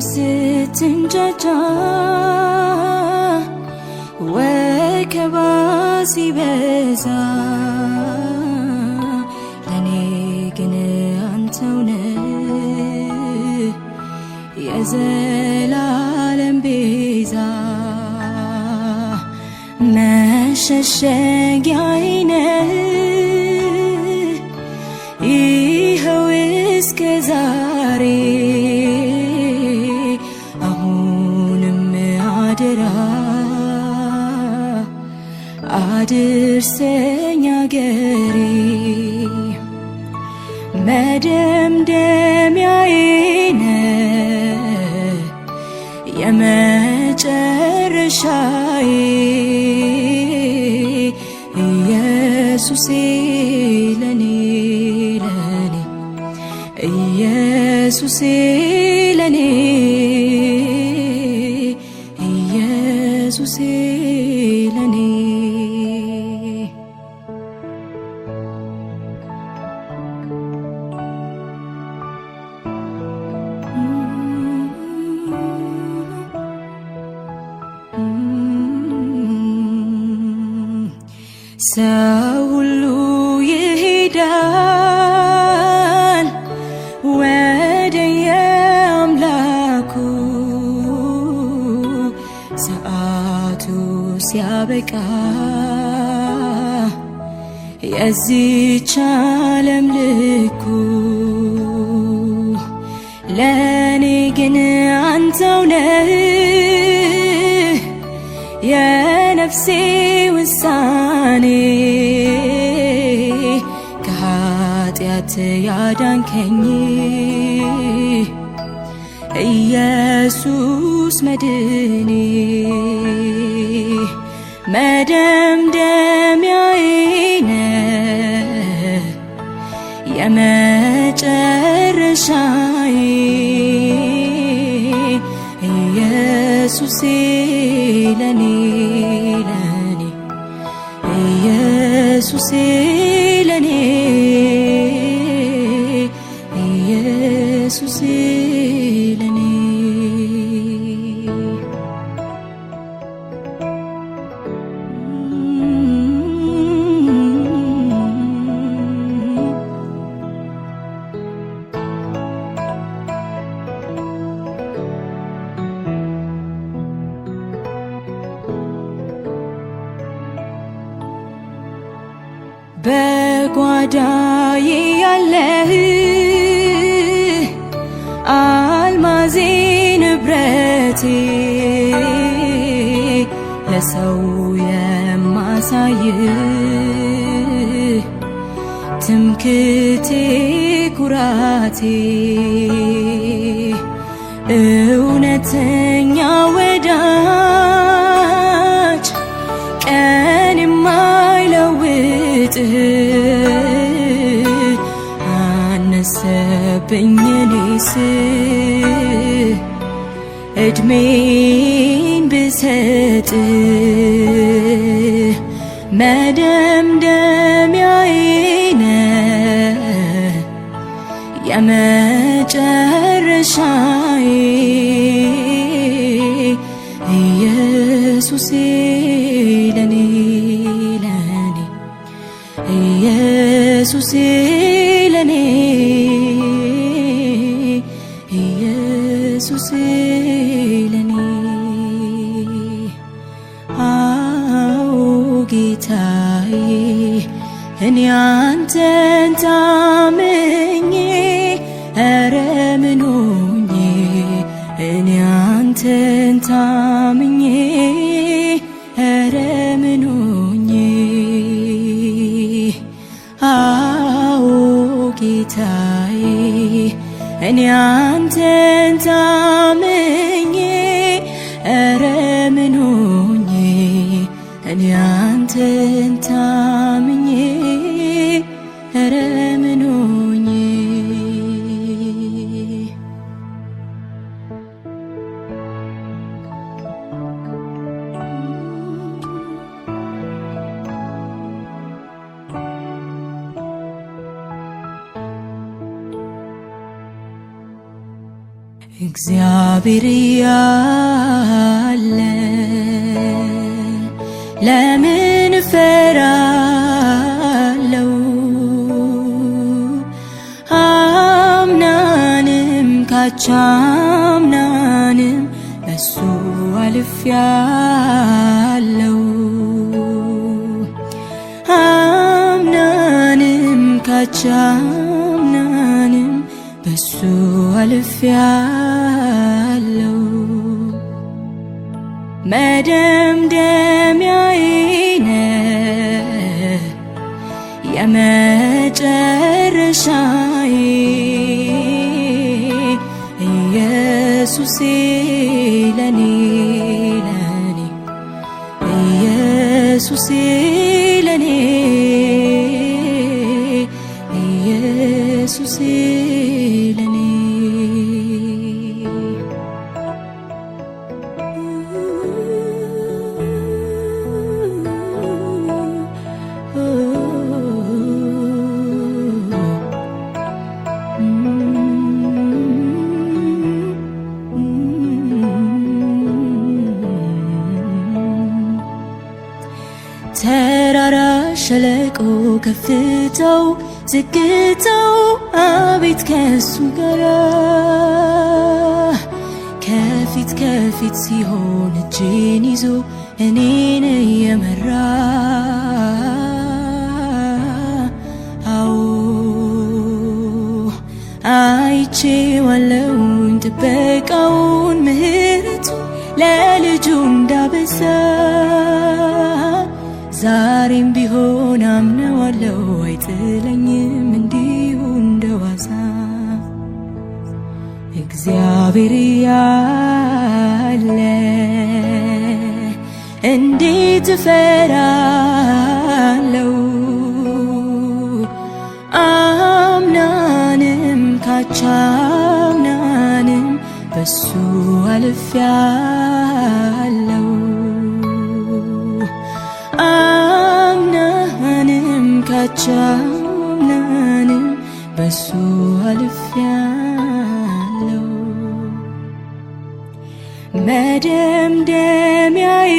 ስትንጫጫ ወከባ ሲበዛ ለኔ ግን አንተው ነህ የዘላለም ቤዛ መሸሸጊያዬ ነህ ይኸው እስከ ዛሬ አድርሰኝ አገሬ መደምደሚያዬ ነህ የመጨረሻዬ ኢየሱሴ ለኔ ለኔ ኢየሱሴ ለኔ ኢየሱሴ ለኔ ሰው ሁሉ ይሄዳል ወደ የአምላኩ ሰዓቱ ሲያበቃ የዚህች ዓለም ልኩ ለኔ ግን አንተው ነህ የነፍሴ ውሳኔ ከኃጢአት ያዳንከኝ ኢየሱስ መድኔ መደምደሚያዬ ነህ የመጨረሻዬ ኢየሱሴ ለኔ ለኔ ኢየሱሴ ለኔ ኢየሱሴ ለኔ በጓዳዬ ያለህ አልማዜ ንብረቴ ለሰው የማሳይ ትምክቴ ኩራቴ እውነተኛ ወዳጅ ቀን የማይለውጥ አነሰብኝ እኔስ እድሜን ብሰጥ መደምደሚያዬ ነህ የመጨረሻዬ ኢየሱሴ ለኔ ለኔ ኢየሱሴ ለኔ ኢየሱሴ ለኔ አዎ ጌታዬ እኔ አንተን ታምኜ ኧረ ምን ሆኜ እኔ አንተን ታምኜ ኧረ ምን ሆኜ አዎ ጌታዬ እኔ አንተን ታምኜ ኧረ ምን ሆኜ እኔ አንተን ታምኜ ኧረ ምን ሆኜ እግዚአብሔር ያለ ለምን እፈራለሁ? አምናንም ካቻምናንም በሱ አልፌያለሁ። አምናንም ካቻምናንም በሱ አልፌያለሁ። መደምደሚያዬ ነህ የመጨረሻዬ ኢየሱሴ ለኔ ለኔ ኢየሱሴ ለኔ ኢየሱሴ ለኔ ተራራ ሸለቆ ከፍታው ዝግታው አቤት ከሱ ጋራ ከፊት ከፊት ሲሆን እጄን ይዞ እኔን የመራ አዎ አይቼዋለሁኝ ጥበቃውን ምሕረቱን ለልጁ እንዳበዛ ዛሬም ቢሆን አምነዋለሁ አይጥለኝም እንዲሁ እንደዋዛ እግዚአብሔር ያለ እንዴት እፈራለሁ አምናንም ካቻምናንም በሱ አልፌያለሁ አምናንም ካቻምናንም በሱ አልፌያለሁ መደምደሚያዬ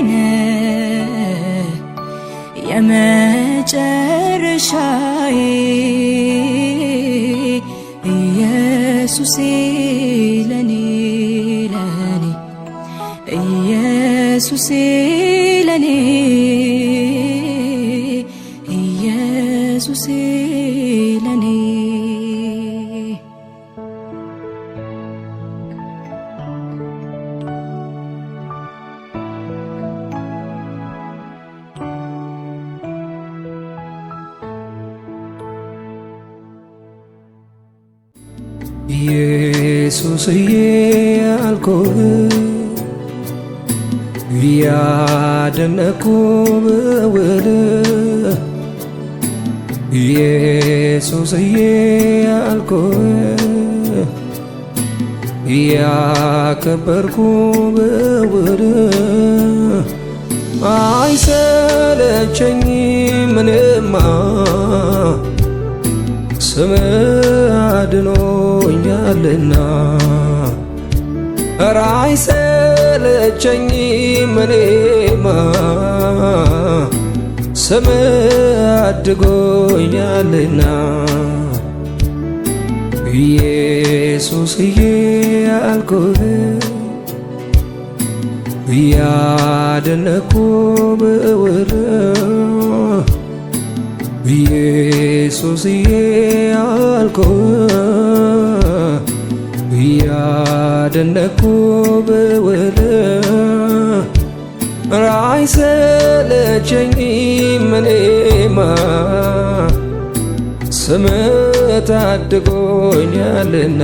ነህ የመጨረሻዬ ኢየሱሴ ለኔ ለኔ ኢየሱሴ ለኔ ኢየሱሴ ለኔ ኢየሱስዬ አልኩህ ያደነኩ ብውልህ ኢየሱስዬ አልኩህ ያከበርኩ ብውልህ አይሰለቸኝም ምንማ ስምህ አድኖኛልና ኧረ አይሰለቸኝም እኔማ ስምህ አድጎኛልና ኢየሱስዬ አልኩህ ያደነኩ ብውልህ ኢየሱስዬ አልኩህ ያደነኩ ብውልህ ኧረ አይሰለቸኝም እኔማ ስምህ ታድጎኛልና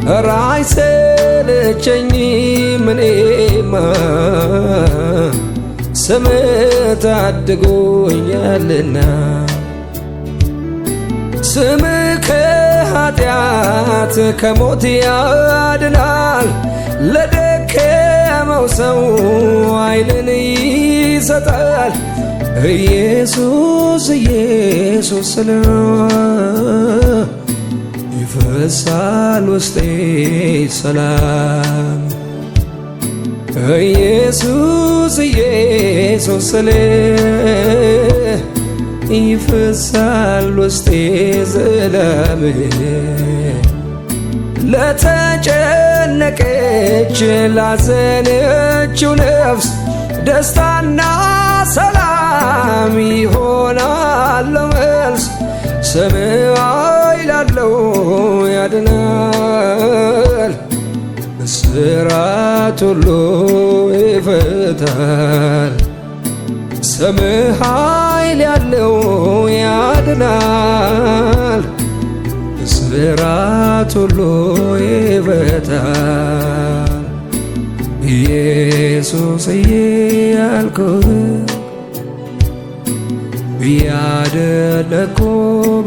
ኧረ አይሰለቸኝም እኔማ ስምህ ታድጎኛልና ስምህ ከኃጢአት ከሞት ያድናል ለደከመው ሰው ኃይልን ይሰጣል ኢየሱስ ኢየሱስ ስለው ይፈሳል ውስጤ ሰላም ኢየሱስ ኢየሱስ ስለው ይፈሳል ውስጤ ሰላም ለተጨነቀች ላዘነችው ነፍስ ደስታና ሰላም ይሆናል መልስ ስምህ ኃይል አለው ያድናል እስራት ሁሉ ይፈታል ስምህ ኃይል ያለው ያድናል እስራት ሁሉ ይፈታል ኢየሱስዬ አልኩህ እያደለኩ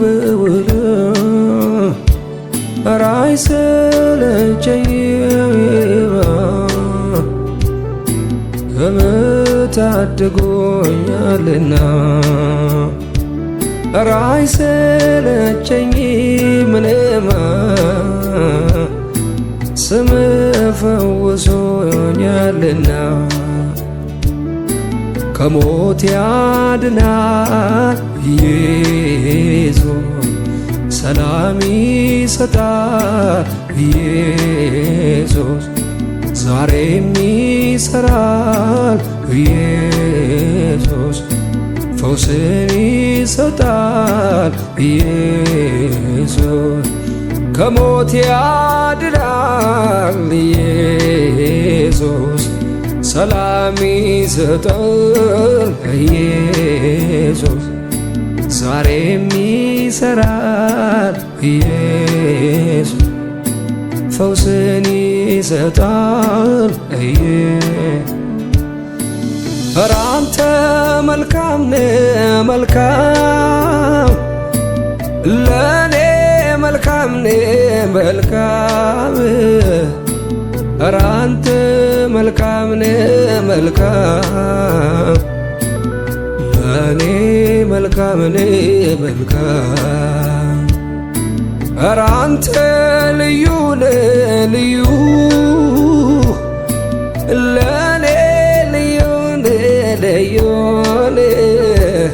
ብውል ኧረ አይሰለቸኝም ታድጎኛልና ኧረ አይሰለቸኝም እኔማ ስምህ ፈውሶኛልና ከሞት ያድናል ኢየሱስ ሰላም ይሰጣል ኢየሱስ ዛሬም ይሠራል ኢየሱስ ፈውስን ይሰጣል ኢየሱስ ከሞት ያድናል ኢየሱስ ሰላም ይሰጣል ኢየሱስ ዛሬም ይሠራል ኢየሱስ ፈውስን ይሰጣል ኧረ አንተ መልካም ነህ መልካም ለኔ መልካም ነህ መልካም ኧረ አንተ መልካም ነህ መልካም ለኔ መልካም ነህ መልካም ኧረ አንተ ልዩ ነህ ልዩ ለኔ ልዩ ነህ ልዩ ነህ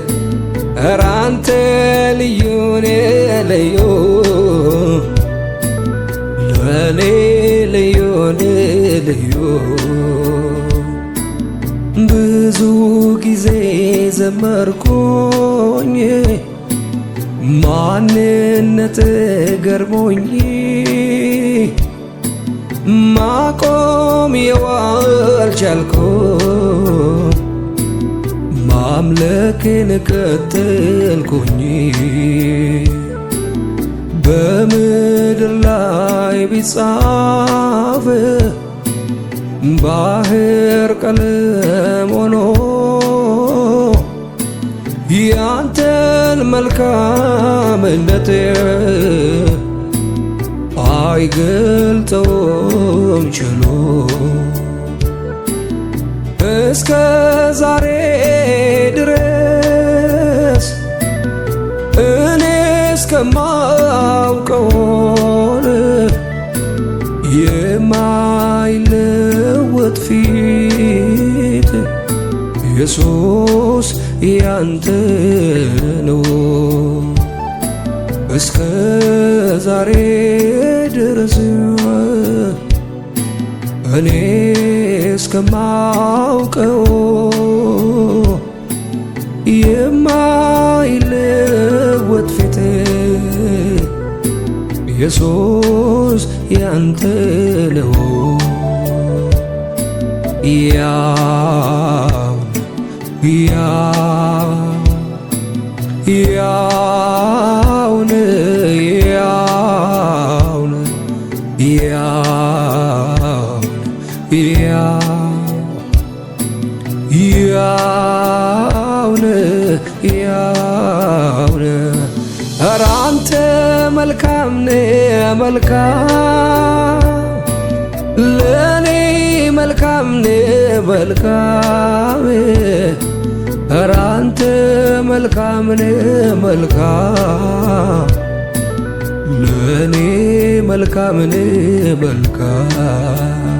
ኧረ አንተ ልዩ ነህ ልዩ ለኔ ልዩ ነህ ልዩ ብዙ ጊዜ ዘመርኩኝ ማንነት ገርሞኝ ማቆም የዋልቻልኩም ማምለክን ቀጠልኩኝ በምድር ላይ ቢጻፍ ባህር ቀለም ሆኖ ያንተን መልካምነት አይገልጠውም ችሎ እስከ ዛሬ ድረስ እኔ እስከማውቀውን የማይለወጥ ፊት ኢየሱስ ያንተ ነው እስከ ዛሬ ድረስ እኔ እስከማውቀው የማይለወጥ ፊት ኢየሱስ ያንተ ነው ኧረ አንተ መልካም ነህ መልካም ለኔ መልካም ነህ መልካም ኧረ አንተ መልካም ነህ መልካም ለኔ መልካም ነህ መልካም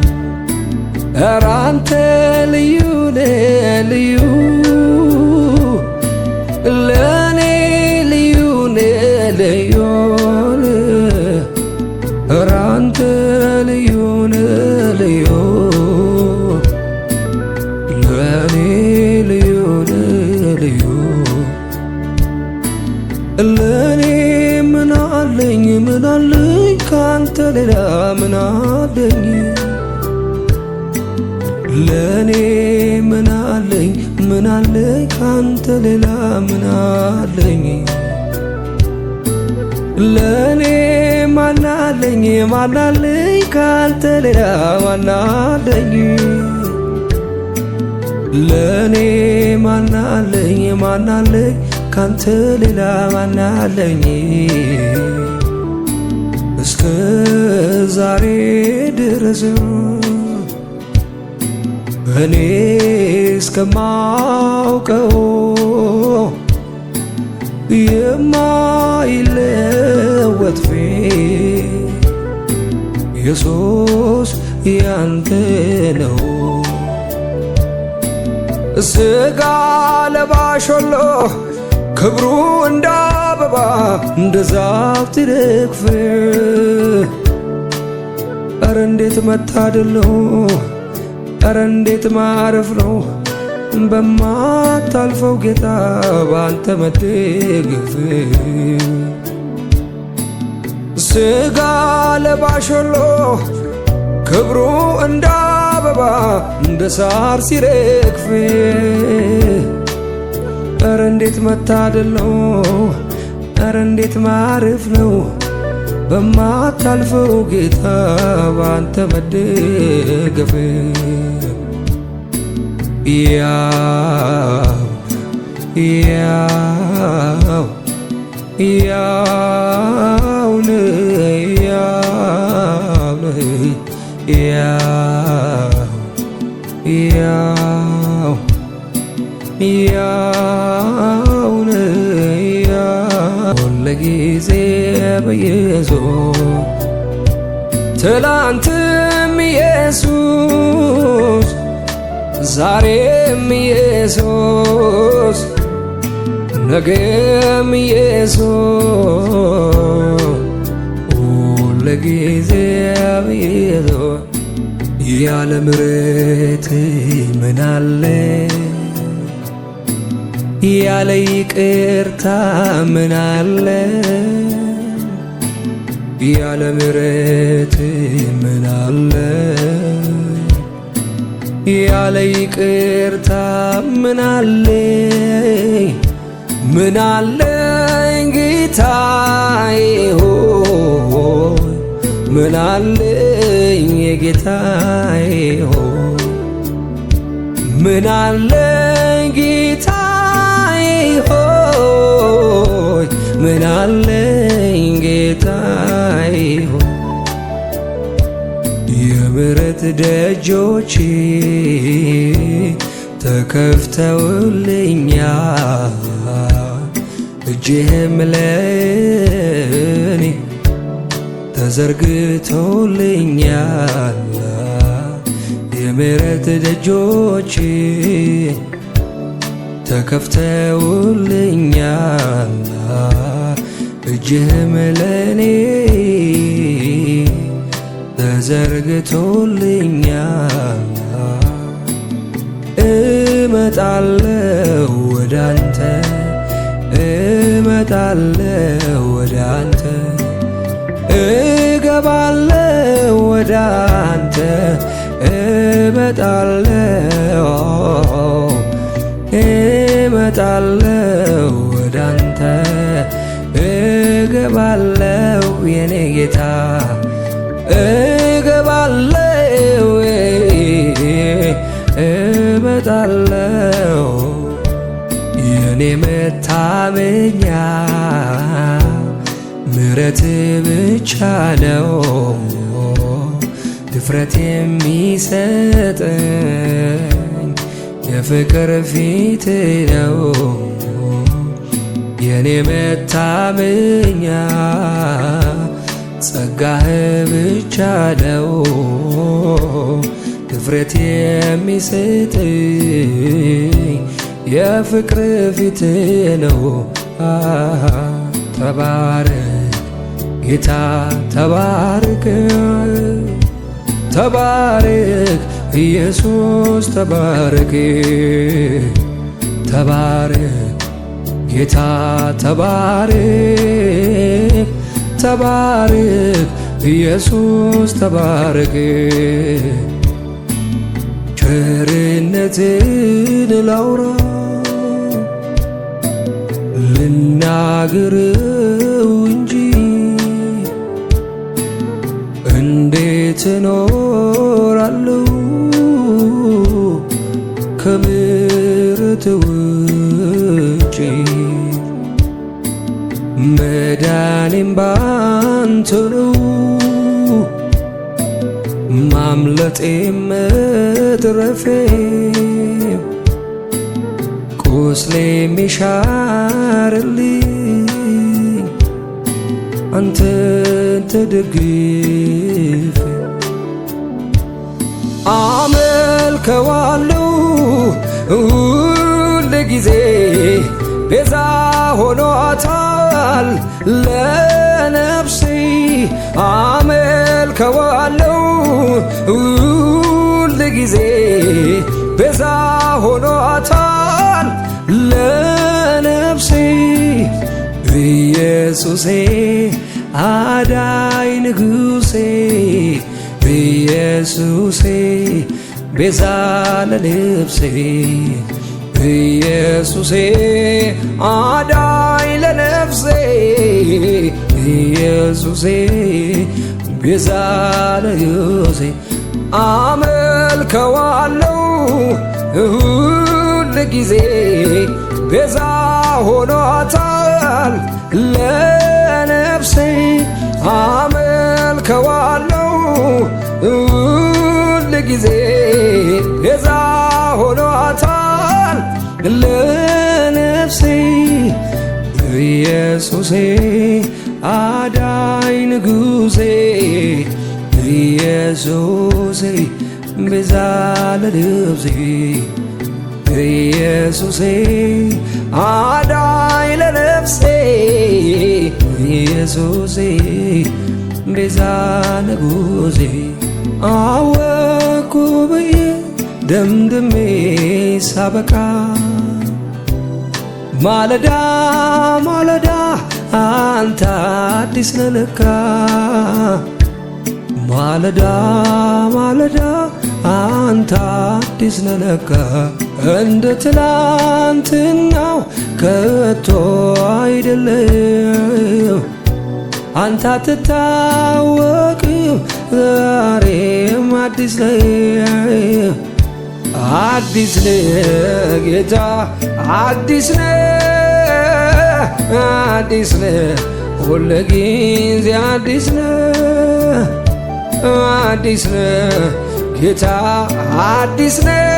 ኧረ አንተ ልዩ ነህ ልዩ ለኔ ልዩ ነህ ልዩ ኧረ አንተ ልዩ ነህ ልዩ ለኔ ልዩ ነህ ልዩ ለኔ ምን አለኝ ካንተ ሌላ ምን አለኝ ለኔ ምን አለኝ ካንተ ሌላ ምን አለኝ ለኔ ማን አለኝ ካንተ ሌላ ማን አለኝ ለኔ ማን አለኝ ካንተ ሌላ ማን አለኝ? እስከ ዛሬ ድረስ እኔ እስከማውቀው የማይለወጥ ኢየሱስ ያንተ ነው። ሥጋ ለባሽ ሁሉ ክብሩ እንደ አበባ እንደ ዛፍ ትረግፍ። ኧረ እንዴት መታደል ነው! ኧረ እንዴት ማረፍ ነው! በማታልፈው ጌታ ባንተ መደገፍ። ሥጋ ለባሽ ሁሉ ክብሩ እንደ አበባ እንደ ሳር ሲረግፍ። ኧረ እንዴት መታደል ነው! ኧረ እንዴት ማረፍ ነው! በማታልፈው ጌታ ባንተ መደገፍ። ያው ያው ያው ሁልጊዜ በኢየሱስ ትላንትም ኢየሱስ ዛሬም ኢየሱስ ነገም ኢየሱስ ሁልጊዜም ኢየሱስ። ያለ ምሕረት ምን አለ? ያለ ይቅርታ ምን አለ? ያለ ምሕረት ምን አለ? ያለ ይቅርታ ምን አለ? ምን አለኝ ጌታዬ ሆይ ምን አለኝ ጌታዬ ሆይ ምን አለኝ ጌታዬ ሆይ ምን አለኝ ጌታዬ ሆይ። የምሕረት ደጆች ተከፍተውልኛል እጅህም ለእኔ ተዘርግቶልኛል። የምሕረት ደጆች ተከፍተውልኛል እጅህም ለእኔ ተዘርግቶልኛል። እመጣለሁ ወዳንተ እመጣለሁ ወዳንተ እገባለሁ ወዳንተ እመጣለሁ እመጣለሁ ወዳንተ እገባለሁ የኔ ጌታ እገባለሁ እመጣለሁ የኔ መታመኛ ምሕረት ብቻ ነው ድፍረት የሚሰጠኝ የፍቅር ፊት ነው የኔ መታመኛ ጸጋህ ብቻ ነው ድፍረት የሚሰጠኝ የፍቅር ፊት ነው። ተባረክ ጌታ ተባረክ ተባረክ ኢየሱስ ተባረክ ተባረክ ጌታ ተባረክ ተባረክ ኢየሱስ ተባረክ። ቸርነትን ላውራ ልናገረው እንጂ እንዴት እኖራለሁ ከምሕረት ውጪ መዳኔም ባንተ ነው ማምለጤም መትረፌም ቁስሌም ይሻርልኝ አንተን ተደግፌ አመልከዋለሁ ሁል ጊዜ ቤዛ ሆኗታል ለነፍሴ አመልከዋለሁ ሁል ጊዜ ቤዛ ሆኗታል ለነፍሴ ኢየሱሴ አዳኝ ንጉሴ ኢየሱሴ ቤዛ ለነፍሴ ኢየሱሴ አዳኝ ለነፍሴ ኢየሱሴ ቤዛ ለነፍሴ አመልከዋለሁ ሁል ጊዜ ቤዛ ሆኗታል ለነፍሴ አመልከዋለሁ ሁል ጊዜ ቤዛ ሆኗታል ለነፍሴ ኢየሱሴ አዳኝ ንጉሴ ኢየሱሴ ቤዛ ለነፍሴ ኢየሱሴ አዳኝ ለነፍሴ ኢየሱሴ ቤዛ ንጉሴ አወኩ ብዬ ደምድሜ ሳበቃ ማለዳ ማለዳ አንተ አዲስ ነህ ለካ ማለዳ ማለዳ አንተ አዲስ ነህ ለካ እንደ ትላንትናው ከቶ አይደለም አንተ አትታወቅም ዛሬም አዲስ ነህ አዲስ ነህ ጌታ አዲስ ነህ አዲስ ነህ ሁልጊዜ አዲስ ነህ አዲስ ነህ ጌታ አዲስ ነህ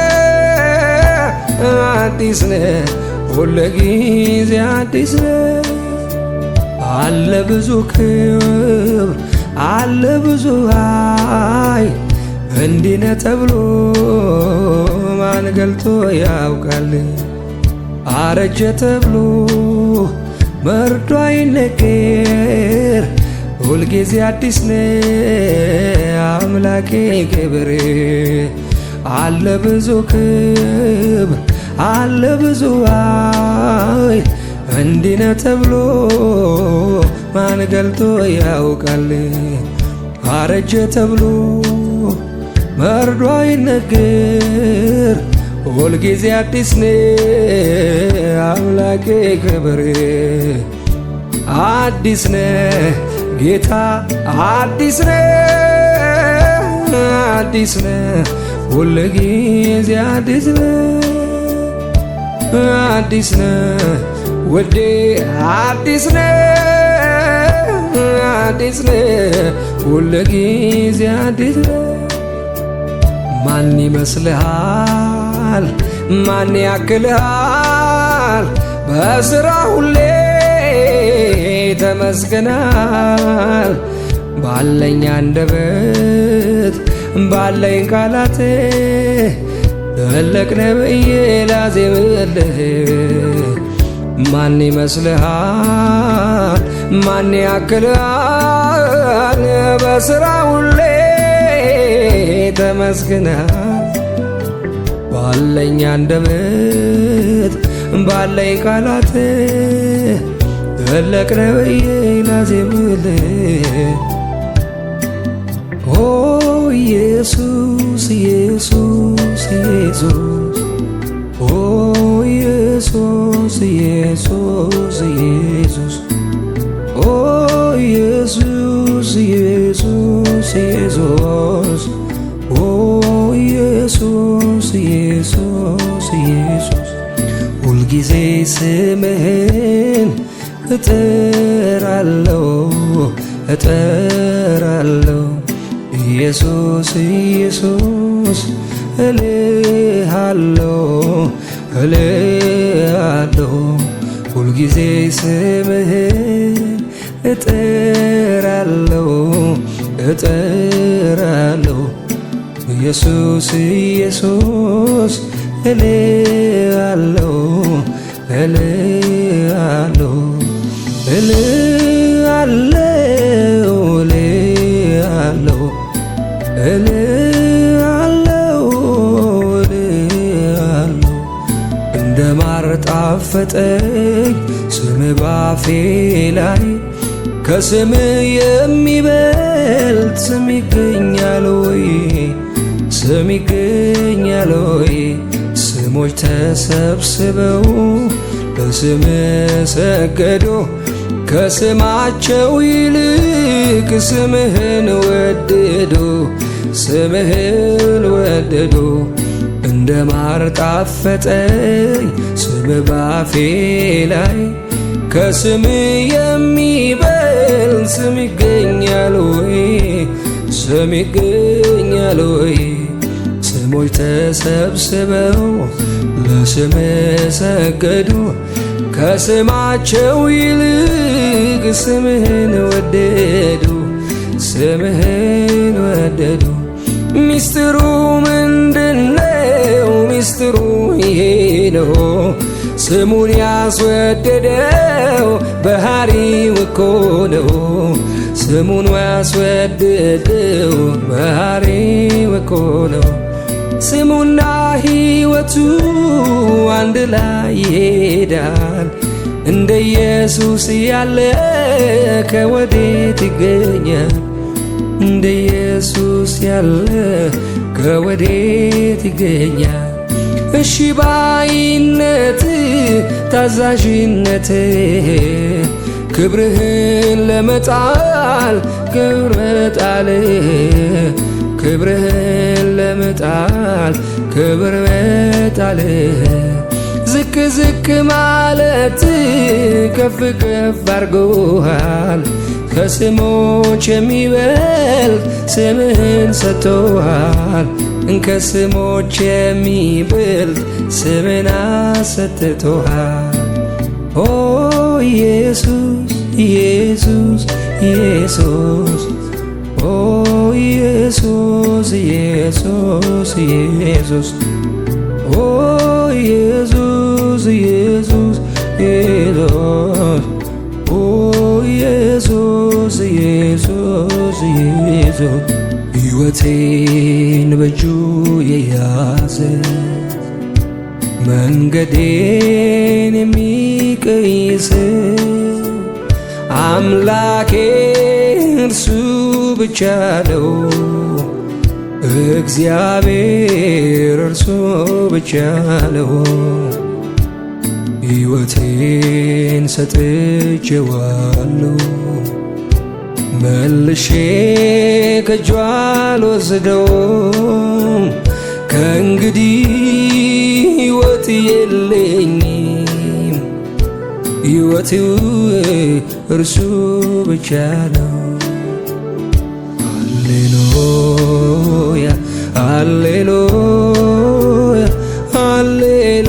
አዲስ ነህ ሁልጊዜ አዲስ ነህ አለ ብዙ ክብር አለ ብዙ ኃይል እንዲህ ነህ ተብሎ ማን ገልጦ ያውቃል አረጀ ተብሎ መርዶ አይነገር ሁልጊዜ አዲስ ነህ አምላኬ ክብር አለ ብዙ ክብር አለ ብዙ ኃይል እንዲህ ነህ ተብሎ ማን ገልጦ ያውቃል አረጀ ተብሎ መርዶ አይነገር ሁልጊዜ አዲስ ነህ አምላኬ ክብር አዲስ ነህ ጌታ አዲስ ነህ አዲስ ነህ ሁልጊዜ አዲስ ነህ አዲስ ነህ ውዴ አዲስ ነህ አዲስ ነህ ሁልጊዜ አዲስ ነህ ማን ይመስልሃል ማን ያክልሃል በስራ ሁሌ ተመስገናል ባለኝ አንደበት ባለኝ ቃላት ትልቅ ነህ ብዬ ላዜምልህ ማን ይመስልሃል ማን ያክልሃል በስራ ሁሌ ተመስገናል ባለኝ አንደበት ባለኝ ቃላት ትልቅ ነህ ብዬ ላዜምልህ ኦ ኢየሱስ ኢየሱስ ኢየሱስ ኦ ኢየሱስ ኢየሱስ ኢየሱስ ኦ ኢየሱስ ኢየሱስ ኢየሱስ ኦ ኢየሱስ ኢየሱስ ኢየሱስ ሁልጊዜ ስምህን እጠራለሁ እጠራለሁ ኢየሱስ ኢየሱስ እልሃለሁ እልሃለሁ ሁልጊዜ ስምህን እጠራለሁ እጠራለሁ ኢየሱስ ኢየሱስ እልሃለሁ እልሃለሁ እልሃለሁ እልሃለሁ እልሃለሁ እልሃለሁ እንደ ማር ጣፈጠኝ ስምህ ባፌ ላይ ከስምህ የሚበልጥ ስም ይገኛል ወይ? ስም ይገኛል ወይ? ስሞች ተሰብስበው ለስምህ ሰገዱ ከስማቸው ይልቅ ስምህን ወደዱ ስምህን ወደዱ እንደ ማር ጣፈጠኝ ስምህ ባፌ ላይ ከስምህ የሚበልጥ ስም ይገኛል ወይ? ስም ይገኛል ወይ? ስሞች ተሰብስበው ለስምህ ሰገዱ ከስማቸው ይልቅ ስምህን ወደዱ ስምህን ወደዱ ሚስጥሩ ምንድነው? ሚስጥሩ ይሄ ነው ስሙን ያስወደደው ባህሪው እኮ ነው ስሙን ያስወደደው ባህሪው እኮ ነው ስሙና ሕይወቱ አንድ ላይ ይሄዳል እንደ ኢየሱስ ያለ ከወዴት ይገኛል እንደ ኢየሱስ ያለ ከወዴት ይገኛል እሺ ባይነት ታዛዥነት ክብርህን ለመጣል ክብር መጣል ክብርህን ለመጣል ክብር መጣል ዝቅ ዝቅ ማለት ከፍ ከፍ አርጎሃል ከስሞች የሚበልጥ ስምህን ሰጥቶሃል ከስሞች የሚበልጥ ስምን አሰጥቶሃል ኦ ኢየሱስ ኢየሱስ ኢየሱስ ኦ ኢየሱስ ኢየሱስ ኢየሱስ ኦ ኢየሱስ ኢየሱስ ኢየሱስ ኦ ኢየሱስ ኢየሱስ ኢየሱስ ሕይወቴን በእጁ የያዘ መንገዴን የሚቀይስ አምላኬ እርሱ ብቻ ነው እግዚአብሔር እርሱ ብቻ ነው ሕይወቴን ሰጥቼዋለሁ መልሼ ከእጁ አልወስደውም ከእንግዲህ ሕይወት የለኝም ሕይወቱ እርሱ ብቻ ነው ሃሌሉያ ሃሌሉያ ሃሌሉያ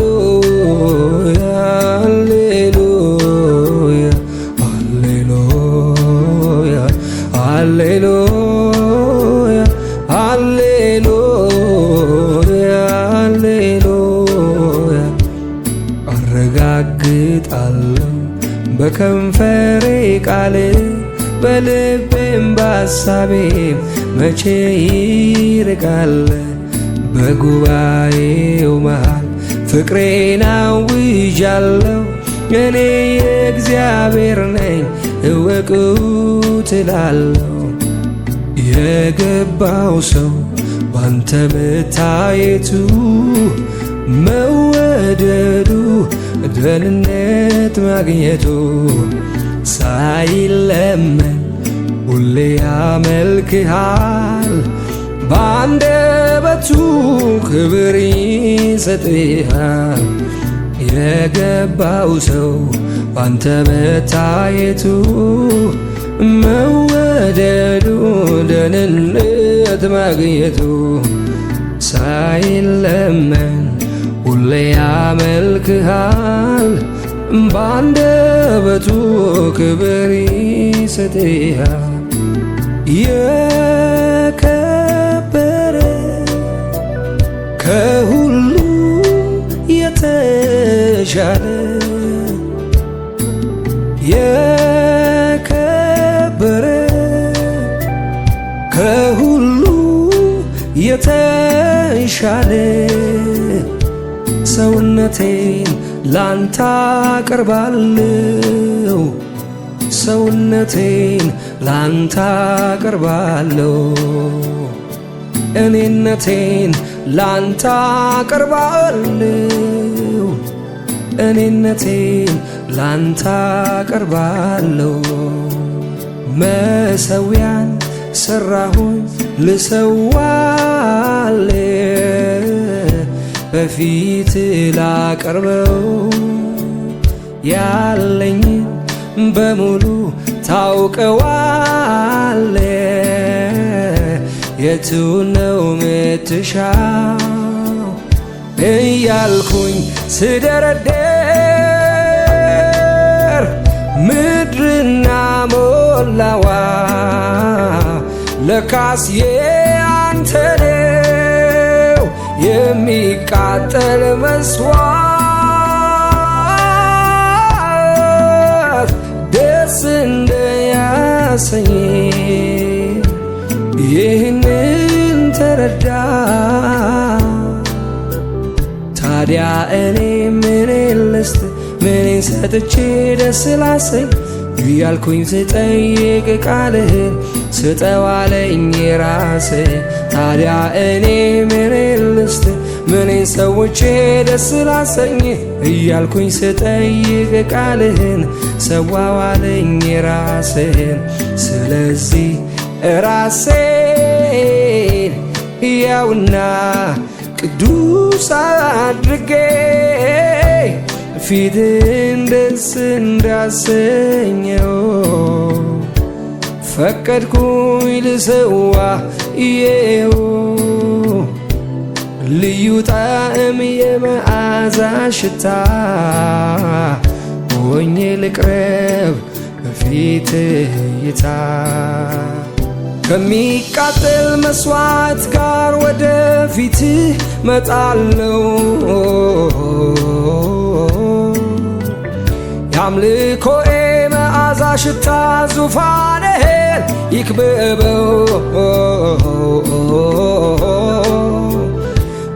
ሃሌሉያ ሃሌሉያ ሃሌሉያ ሃሌሉያ ሃሌሉያ አረጋግጣለሁ በከንፈሬ ቃል በልቤም በሐሳቤም መቼ ይርቃል በጉባኤው መሃል ፍቅሬን አውጃለሁ እኔ የእግዚአብሔር ነኝ እወቁት እላለሁ የገባው ሰው ባንተ መታየቱ መወደዱ ደህንነት ማግኘቱ ሳይለመን ሁሌ ያመልክሃል በአንደበቱ ክብር ይሰጥሃል የገባው ሰው ባንተ መታየቱ መወደዱ ደህንነት ማግኘቱ ሳይለመን ሁሌ ያመልክሃል ባንደበቱ ክብር ይሰጥሃል። የከበረ ከሁሉ የተሻለ የከበረ ከሁሉ የተሻለ ሰውነቴን ላንተ አቀርባለሁ ሰውነቴን ላንተ አቀርባለሁ እኔነቴን ላንተ አቀርባለሁ እኔነቴን ላንተ አቀርባለሁ። መሠዊያን ሠራሁኝ ልሰዋል በፊት ላቀርበው ያለኝን በሙሉ ታውቀዋለ የቱ ነው ምትሻው እያልኩኝ ስደረደር ምድርና ሞላዋ ለካስ የአንተ ነው የሚቃጠል መስዋዕት ደስ እንደያሰኝ ይህንን ተረዳ። ታዲያ እኔ ምኔን ልስጥ ምኔን ሰጥቼ ደስ ላሰኝ እያልኩኝ ስጠይቅ ቃልህን ስጠዋለኝ ራስህ። ታዲያ እኔ ምኔን ልስጥ ምኔን ሰውቼ ደስ ላሰኝ እያልኩኝ ስጠይቅ ቃልህን ሰዋዋለኝ ራስህን። ስለዚህ ራሴን ሕያውና ቅዱስ አድርጌ ፊትህን ደስ እንዳሰኘው ፈቀድኩኝ ልሰዋ እየው ልዩ ጣዕም የመዓዛ ሽታ ሆኜ ልቅረብ በፊትህ እይታ። ከሚቃጠል መስዋዕት ጋር ወደ ፊትህ መጣለው የአምልኮዬ መዓዛ ሽታ ዙፋንህን ይክበበው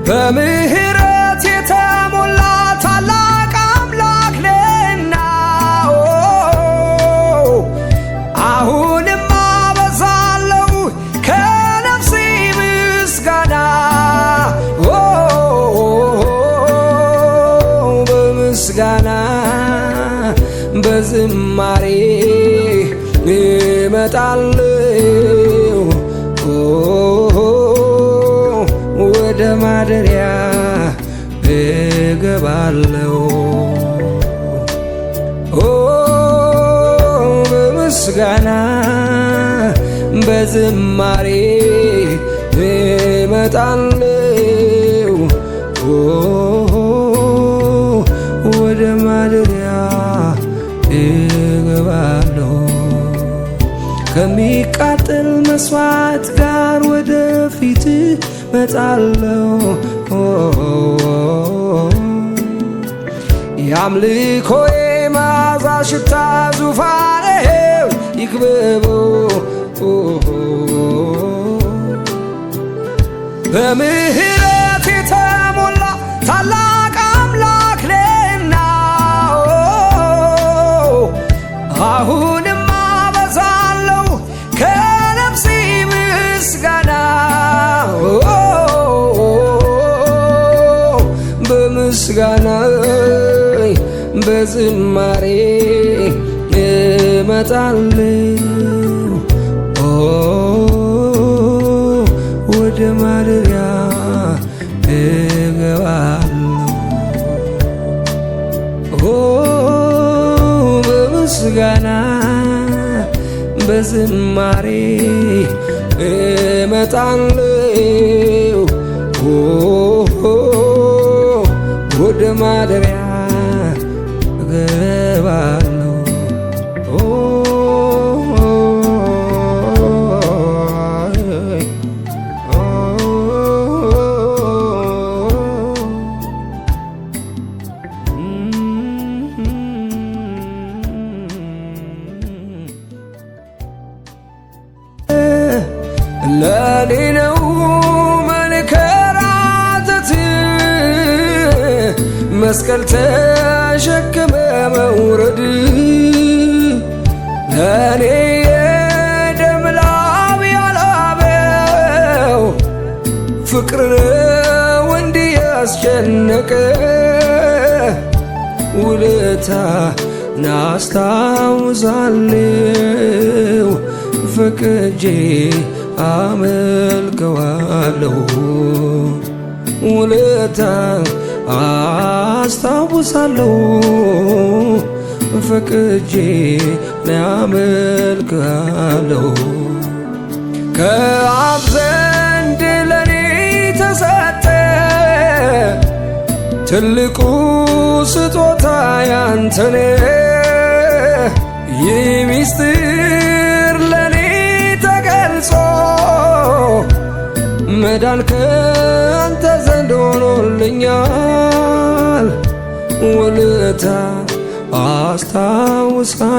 በምህረት የተሞላ ታላቅ አምላክ ነህና አሁንም አበዛለሁ ከነፍሴ ምስጋና በምስጋና በዝማሬ እመጣለሁ ወደ ማደሪያ እገባለሁ በምስጋና በዝማሬ እመጣለሁ ወደ ማደሪያ እገባለሁ። ከሚቃጠል መስዋዕት ጋር ወደ ፊትህ መጣለሁ የአምልኮዬ መዓዛ ሽታ ዙፋንህን ይክበበው በምህረት የተሞላ ታላቅ አምላክ ነህና አሁንም አበዛለሁ ከነፍሴ ምስጋና በምስጋና በዝማሬ እመጣለሁ ወደ ማደሪያ እገባለሁ በምስጋና በዝማሬ እመጣለሁ ወደ ማደሪያ እገባለሁ። ለኔ ነው መንከራተት መስቀል ተሸክመ መውረድ ለኔ የደም ላብ ያላበው ፍቅር ነው እንዲህ ያስጨነቀ ውለታ ናስታውሳለሁ ፈቅጄ አመልከዋለሁ ውለታ አስታውሳለሁ ፈቅጄ አመልከዋለሁ። ከአብ ዘንድ ለኔ ተሰጠ ትልቁ ስጦታ ያንተነ ይህ ሚስጥር ለኔ ተገልጾ መዳን ካንተ ዘንድ ሆኖልኛል ውለታ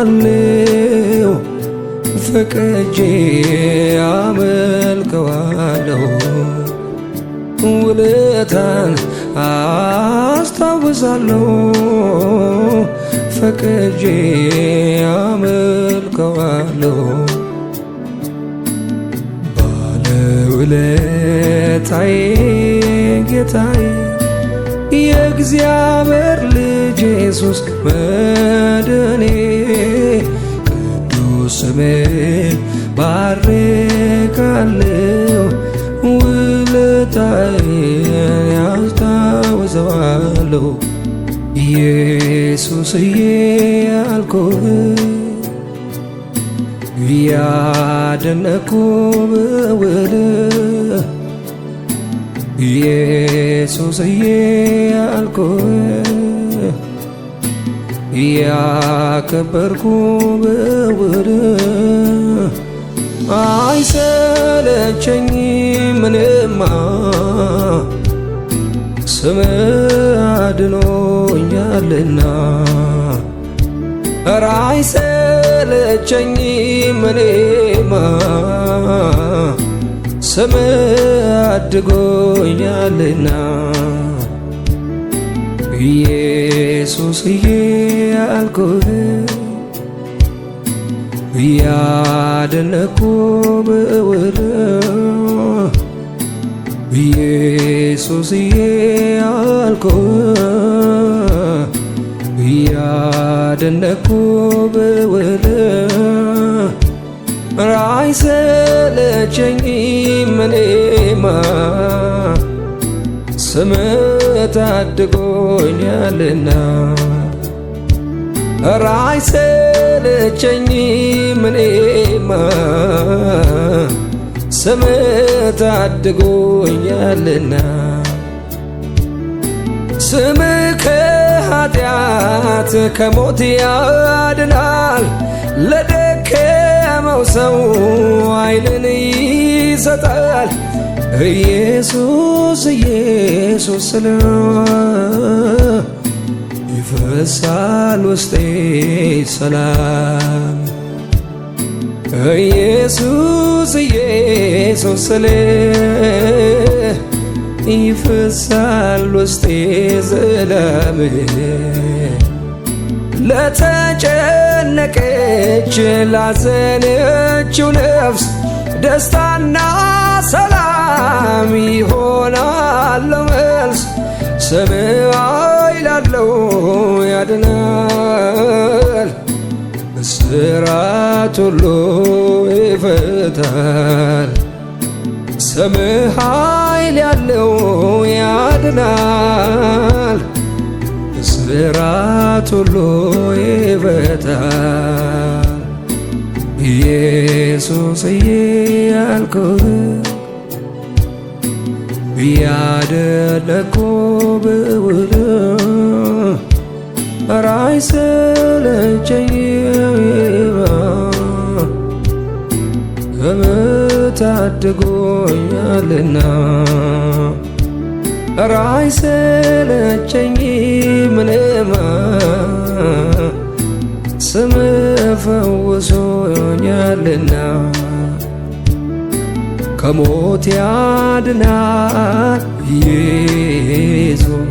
አስታውሳለሁ ፈቅጄ አመልከዋለሁ ውለታን አስታውሳለሁ ፈቅጄ አመልከዋለሁ። ባለውለታዬ ጌታዬ የእግዚአብሔር ልጅ ኢየሱስ መድኔ ቅዱስ ስምህን ባርካለሁ ውለታዬን ያስታውሰዋለሁ ኢየሱስዬ ያልኩህ ያደነቅኩ በውልህ ኢየሱስዬ ያልኩህ ያከበርኩ በውልህ አይሰለቸኝም ምንማ ስምህ አድኖኛልና ኧረ አይሰለቸኝም እኔማ ስምህ አድጎኛልና ኢየሱስዬ ያልኩህ ያደነቅኩ በውልህ ኢየሱስዬ ያልኩህ ያደነቅኩ በውልህ አይሰለቸኝም እኔማ ስምህ ታድጎኛልና ኧረ አይሰለቸኝም እኔማ ስምህ ታድጎኛልና ስምህ ከኃጢአት ከሞት ያድናል ለደከመው ሰው ኃይልን ይሰጣል ኢየሱስ ኢየሱስ ስለው ይፈሳል ውስጤ ሰላም ኢየሱስ ኢየሱስ ስለው ይፈሳል ውስጤ ሰላም ለተጨነቀች ላዘነችው ነፍስ ደስታና ሰላም ይሆናል መልስ ስምህ ኃይል አለው ያድናል እስራት ሁሉ ይፈታል ስምህ ኃይል ያለው ያድናል ስራት ሁሉ ይበታል። ኢየሱስዬ ያልኩህ ያደለኮ ብውል ኧረ አይሰለቸኝም ታድጎኛልና ኧረ አይሰለቸኝም ምንማ ስምህ ፈውሶኛልና ከሞት ያድናል ኢየሱስ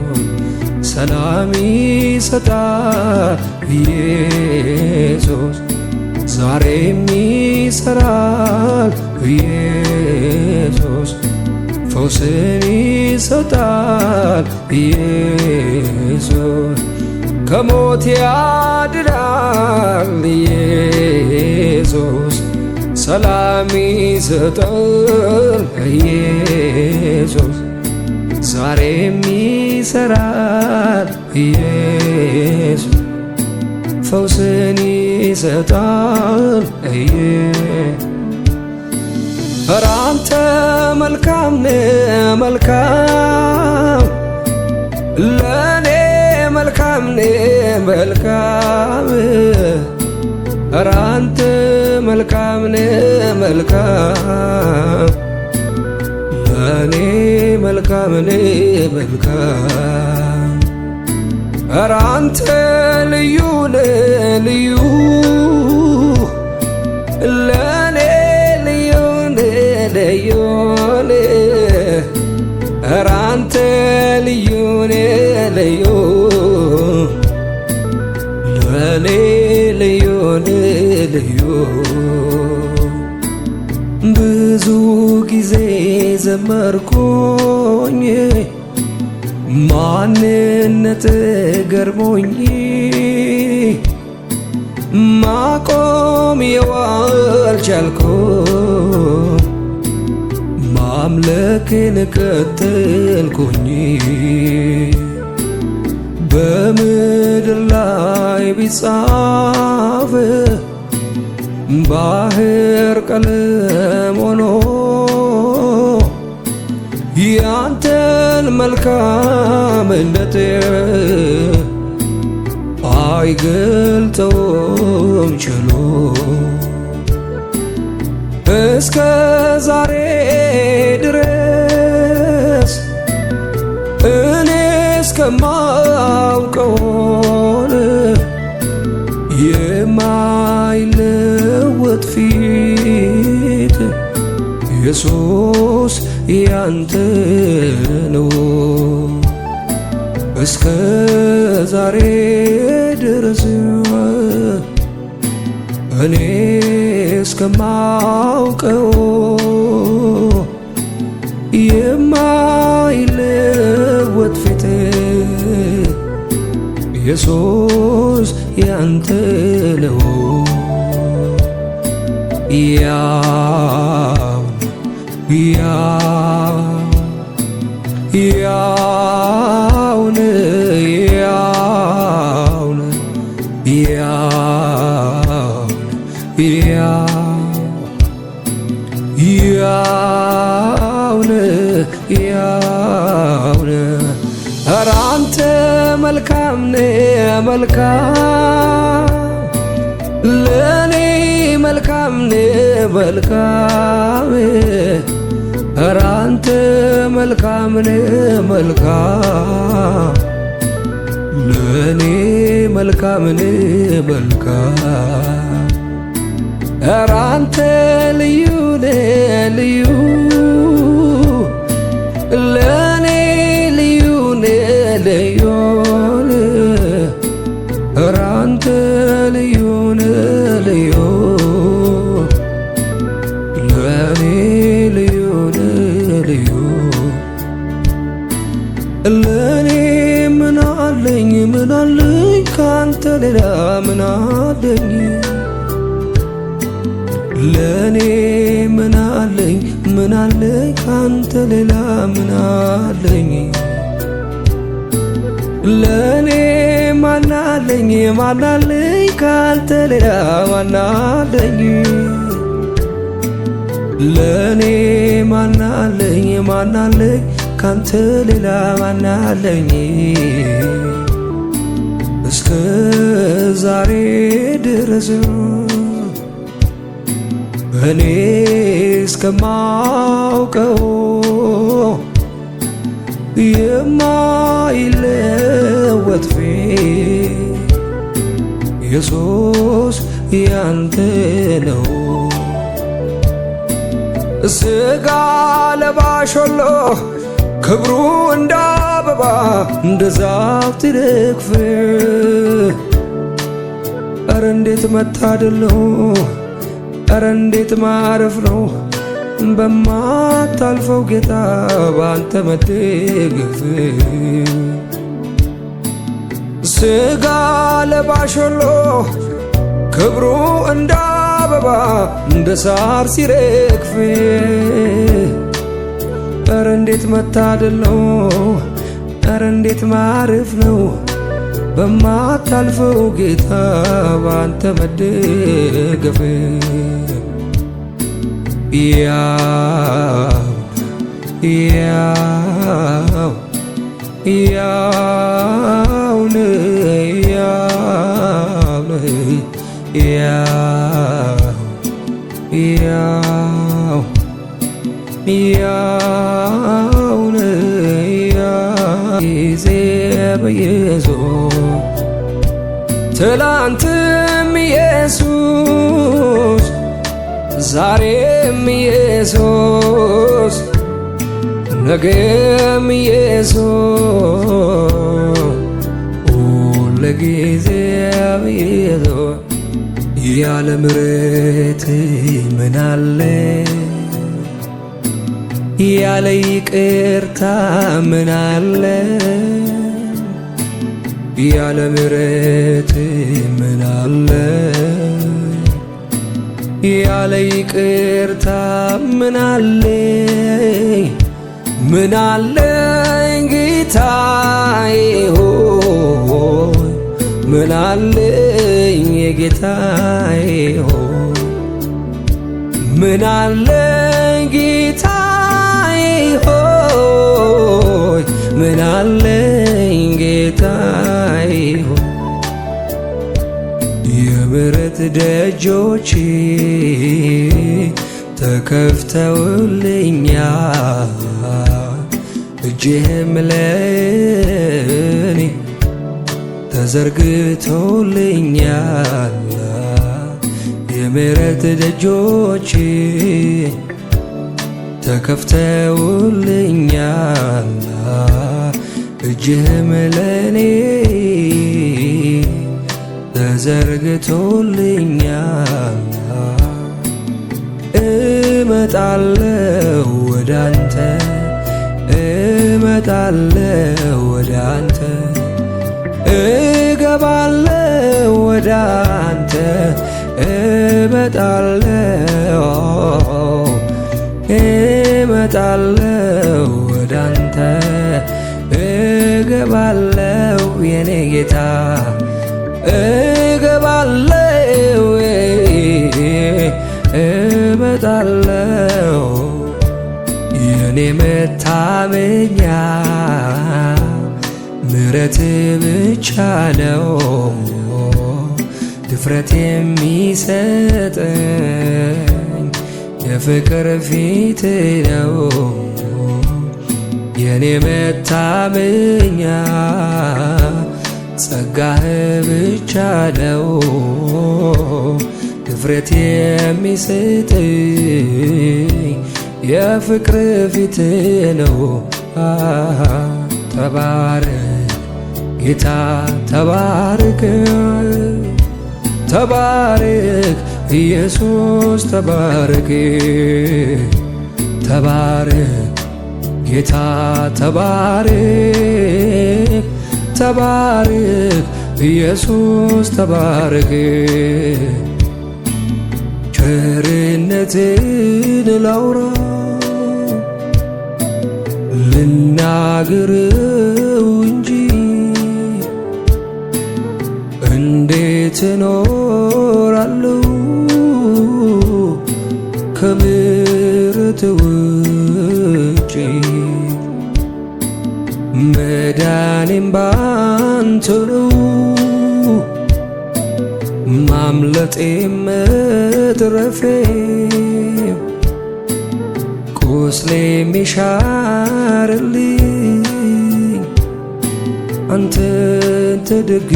ሰላም ይሰጣል ኢየሱስ ዛሬም ይሰራል ኢየሱስ ፈውስን ይሰጣል ኢየሱስ ከሞት ያድናል ኢየሱስ ሰላም ይሰጣል ኢየሱስ ዛሬም ይሰራል ኢየሱስ ፈውስን ይሰጣል ኧረ አንተ መልካም ነህ መልካም ለኔ መልካም ነህ መልካም ኧረ አንተ መልካም ነህ መልካም ለኔ መልካም ነህ መልካም ኧረ አንተ ልዩ ነህ ልዩ ለኔ ልዩ ነህ ልዩ ነህ ኧረ አንተ ልዩ ነህ ልዩ ለኔ ልዩ ነህ ልዩ ብዙ ጊዜ ዘመርኩኝ ማንነት ገርሞኝ ማቆም የዋልቻልኩም ማምለክን ቀጠልኩኝ በምድር ላይ ቢጻፍ ባህር ቀለም ሆኖ ያንተን መልካምነት አይገልጠውም ችሎ እስከ ዛሬ ድረስ እኔ እስከማውቀውን የማይለወጥ ፊት ኢየሱስ ያንተ ነው እስከ ዛሬ ድረስ እኔ እስከማውቀው የማይለወጥ ፊት ኢየሱስ ያንተ ነው ያው ኧረ አንተ መልካም ነህ መልካም ለኔ መልካም ነህ መልካም ኧረ አንተ መልካም ነህ መልካም ለኔ መልካም ነህ መልካም ኧረ አንተ ልዩ ነህ ልዩ ለኔ ልዩ ነህ ልዩ ኧረ አንተ ልዩ ነህ ልዩ ለኔ ልዩ ነህ ልዩ ለኔ ምን አለኝ ካንተ ሌላ ምን አለኝ ለኔ ምን አለኝ ካንተ ሌላ ምን አለኝ ለኔ ማናለኝ ማናለኝ ካንተ ሌላ ማናለኝ ለኔ ማናለኝ ማናለኝ ካንተ ሌላ ማናለኝ እስከ ዛሬ ድረስ እኔ እስከማውቀው የማይለወጥ ኢየሱስ ያንተ ነው። ሥጋ ለባሽ ሁሉ ክብሩ እንደ አበባ እንደ ዛፍ ትረግፍ። ኧረ እንዴት መታደል ነው! ኧረ እንዴት ማረፍ ነው! በማታልፈው ጌታ ባንተ መደገፍ። ሥጋ ለባሽ ሁሉ ክብሩ እንደ አበባ እንደ ሳር ሲረግፍ። ኧረ እንዴት መታደል ነው! ኧረ እንዴት ማረፍ ነው! በማታልፈው ጌታ ባንተ መደገፍ። ያው ያው ያው በኢየሱስ ትላንትም ኢየሱስ ዛሬም ኢየሱስ ነገም ኢየሱስ ሁልጊዜም ኢየሱስ። ያለ ምሕረት ምን አለ? ያለ ይቅርታ ምን አለ? ያለ ምሕረት ምን አለ? ያለ ይቅርታ ምን አለ? ምን አለኝ ጌታዬ ሆይ ምን አለኝ ጌታዬ ሆይ ምን አለኝ ጌታዬ ሆይ ምን አለኝ ጌታዬ ሆይ የምሕረት ደጆች ተከፍተውልኛል እጅህም ለኔ ተዘርግቶልኛል። የምሕረት ደጆች ተከፍተውልኛል እጅህም ለኔ ተዘርግቶልኛል። እመጣለሁ ወዳንተ እመጣለሁ ወዳንተ እገባለሁ ወዳንተ እመጣለሁ እመጣለሁ ወዳንተ እገባለሁ የኔ ጌታ እገባለሁ እመጣለሁ የኔ መታመኛ ምሕረት ብቻ ነው ድፍረት የሚሰጠኝ የፍቅር ፊት ነው የኔ መታመኛ ጸጋህ ብቻ ነው ድፍረት የሚሰጠኝ የፍቅር ፊት ነው። ተባረክ ጌታ ተባረክ ተባረክ ኢየሱስ ተባረክ ተባረክ ጌታ ተባረክ ተባረክ ኢየሱስ ተባረክ ቸርነትን ላውራ ልናገረው እንጂ እንዴት እኖራለሁ ከምሕረት ውጪ? መዳኔም ባንተ ነው ማምለጤም መትረፌም ቁስሌም ይሻርልኝ አንተን ተደግፌ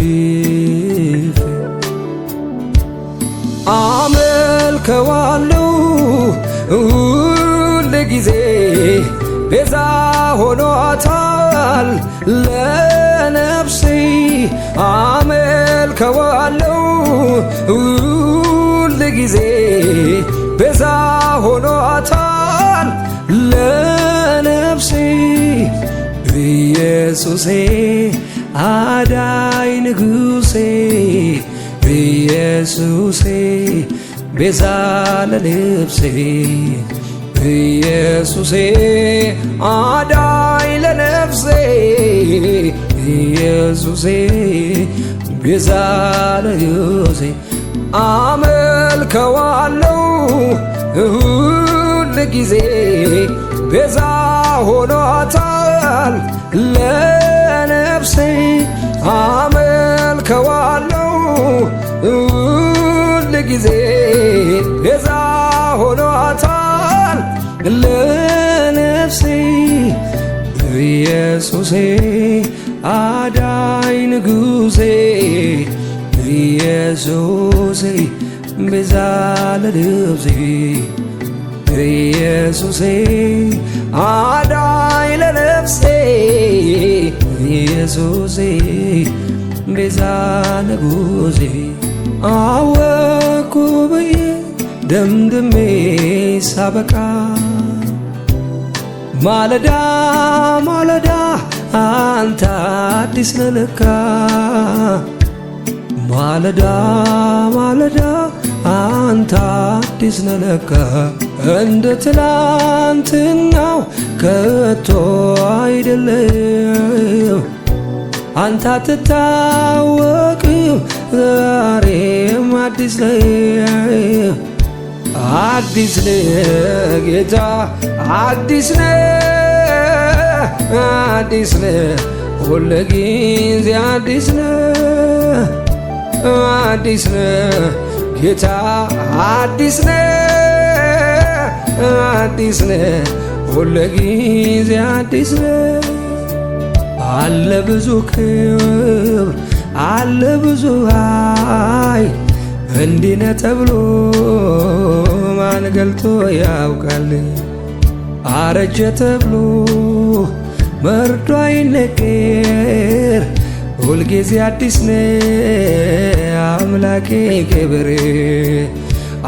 አመልከዋለሁ ሁል ጊዜ ቤዛ ሆኗታል ለነፍሴ አመልከዋለሁ ሁል ጊዜ ቤዛ ሆኗታል ለነፍሴ ኢየሱሴ አዳኝ ንጉሴ ኢየሱሴ ቤዛ ለነፍሴ ኢየሱሴ አዳኝ ለነፍሴ ኢየሱሴ ቤዛ ለነፍሴ አመልከዋለሁ ሁል ጊዜ ቤዛ ሆኗታል ለነፍሴ አመልከዋለሁ ሁል ጊዜ ቤዛ ሆኗታል ለነፍሴ ኢየሱሴ አዳኝ ንጉሴ ኢየሱሴ ቤዛ ለነፍሴ ኢየሱሴ አዳኝ ለነፍሴ ኢየሱሴ ቤዛ ንጉሴ አወኩ ብዬ ደምድሜ ሳበቃ ማለዳ ማለዳ አንተ አዲስ ነህ ለካ ማለዳ ማለዳ አንተ አዲስ ነህ ለካ እንደ ትላንትናው ከቶ አይደለም አንተ አትታወቅም ዛሬም አዲስ ነህ አዲስ ነህ ጌታ አዲስ ነህ አዲስ ነህ ሁልጊዜ አዲስ ነህ አዲስ ነህ ጌታ አዲስ ነህ አዲስ ነህ ሁልጊዜ አዲስ ነህ አለ ብዙ ክብር አለ ብዙ ኃይል እንዲህ ነህ ተብሎ ማን ገልጦ ያውቃል? አረጀ ተብሎ መርዶ አይነገር ሁልጊዜ አዲስ ነህ አምላኬ ክብር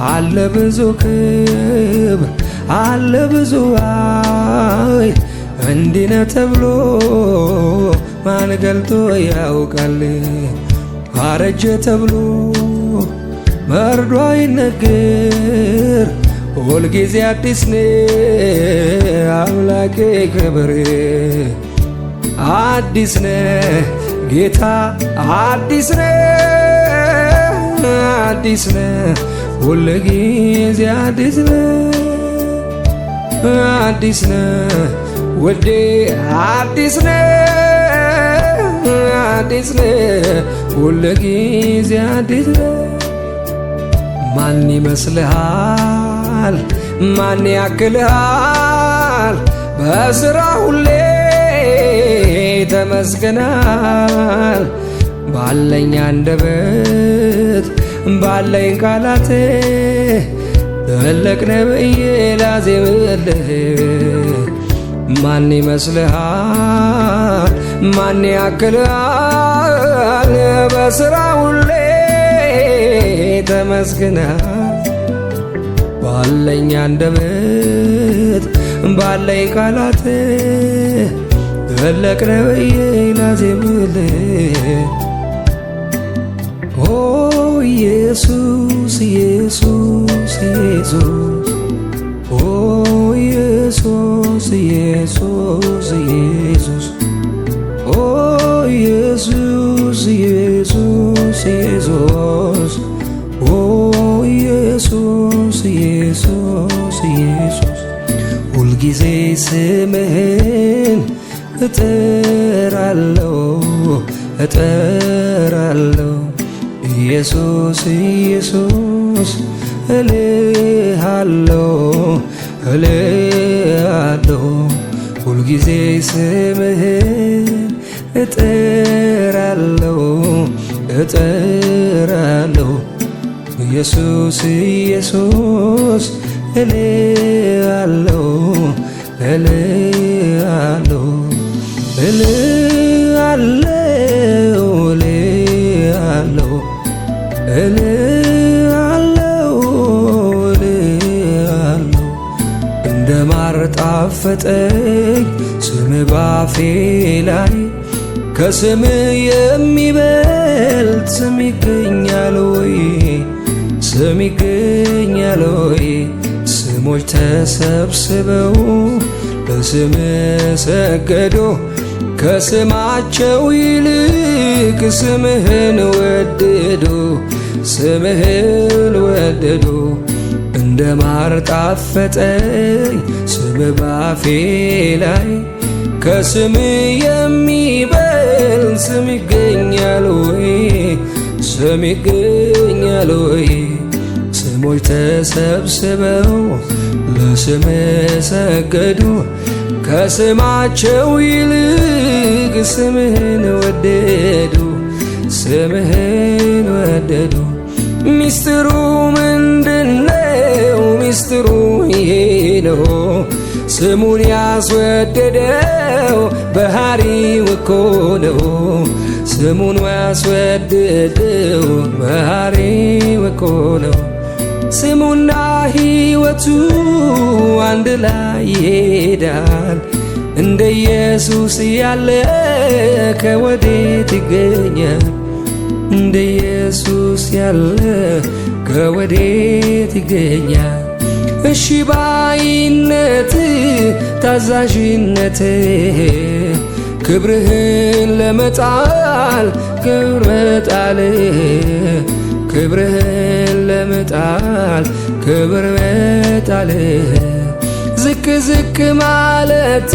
አለ ብዙ ክብር አለ ብዙ ኃይል እንዲህ ነህ ተብሎ ማን ገልጦ ያውቃል? አረጀ ተብሎ መርዶ አይነገር ሁልጊዜ አዲስ ነህ አምላኬ ክብር አዲስ ነህ ጌታ አዲስ ነህ አዲስ ነህ ሁልጊዜ አዲስ ነህ አዲስ ነህ ውዴ አዲስ ነህ አዲስ ነህ ሁልጊዜ አዲስ ነህ ማን ይመስልሃል ማን ያክልሃል በስራ ሁሌ ተመስገናል ባለኝ አንደበት ባለኝ ቃላት ትልቅ ነህ ብዬ ላዜምልህ ማን ይመስልሃል ማን ያክልሃል በስራ ሁሌ ተመስገናል ባለኝ አንደበት ባለኝ ቃላት ትልቅ ነህ ብዬ ላዜምልህ ኦ ኢየሱስ ኢየሱስ ኢየሱስ ኦ ኢየሱስ ኢየሱስ ኢየሱስ ኦ ኢየሱስ ኢየሱስ ሁልጊዜ ስምህን እጠራለሁ እጠራለሁ ኢየሱስ ኢየሱስ እልሃለሁ እልሃለሁ ሁልጊዜ ስምህን እጠራለሁ እጠራለሁ ኢየሱስ ኢየሱስ እልሃለሁ እልሃለሁ እልሃለሁ እልሃለሁ እልሃለሁ እልሃለሁ እንደ ማር ጣፈጠኝ ስምህ ባፌ ላይ ከስምህ የሚበልጥ ስም ይገኛል ወይ ስም ይገኛል ወይ ስሞች ተሰብስበው ለስምህ ሰገዱ ከስማቸው ይልቅ ስምህን ወደዱ ስምህን ወደዱ እንደ ማር ጣፈጠኝ ስምህ ባፌ ላይ ከስምህ የሚበልጥ ስም ይገኛል ወይ ስም ይገኛል ወይ ስሞች ተሰብስበው ለስምህ ሰገዱ ከስማቸው ይልቅ ስምህን ወደዱ ስምህን ወደዱ ሚስጥሩ ምንድነው ሚስጥሩ ይሄ ነው ስሙን ያስወደደው ባህሪው እኮ ነው ስሙን ያስወደደው ባህሪው እኮ ነው ስሙና ሕይወቱ አንድ ላይ ይሄዳል እንደ ኢየሱስ ያለ ከወዴት ይገኛል እንደ ኢየሱስ ያለ ከወዴት ይገኛል እሺ ባይነት ታዛዥነት ክብርህን ለመጣል ክብር መጣል ክብርህን ለመጣል ክብር መጣል ዝቅ ዝቅ ማለት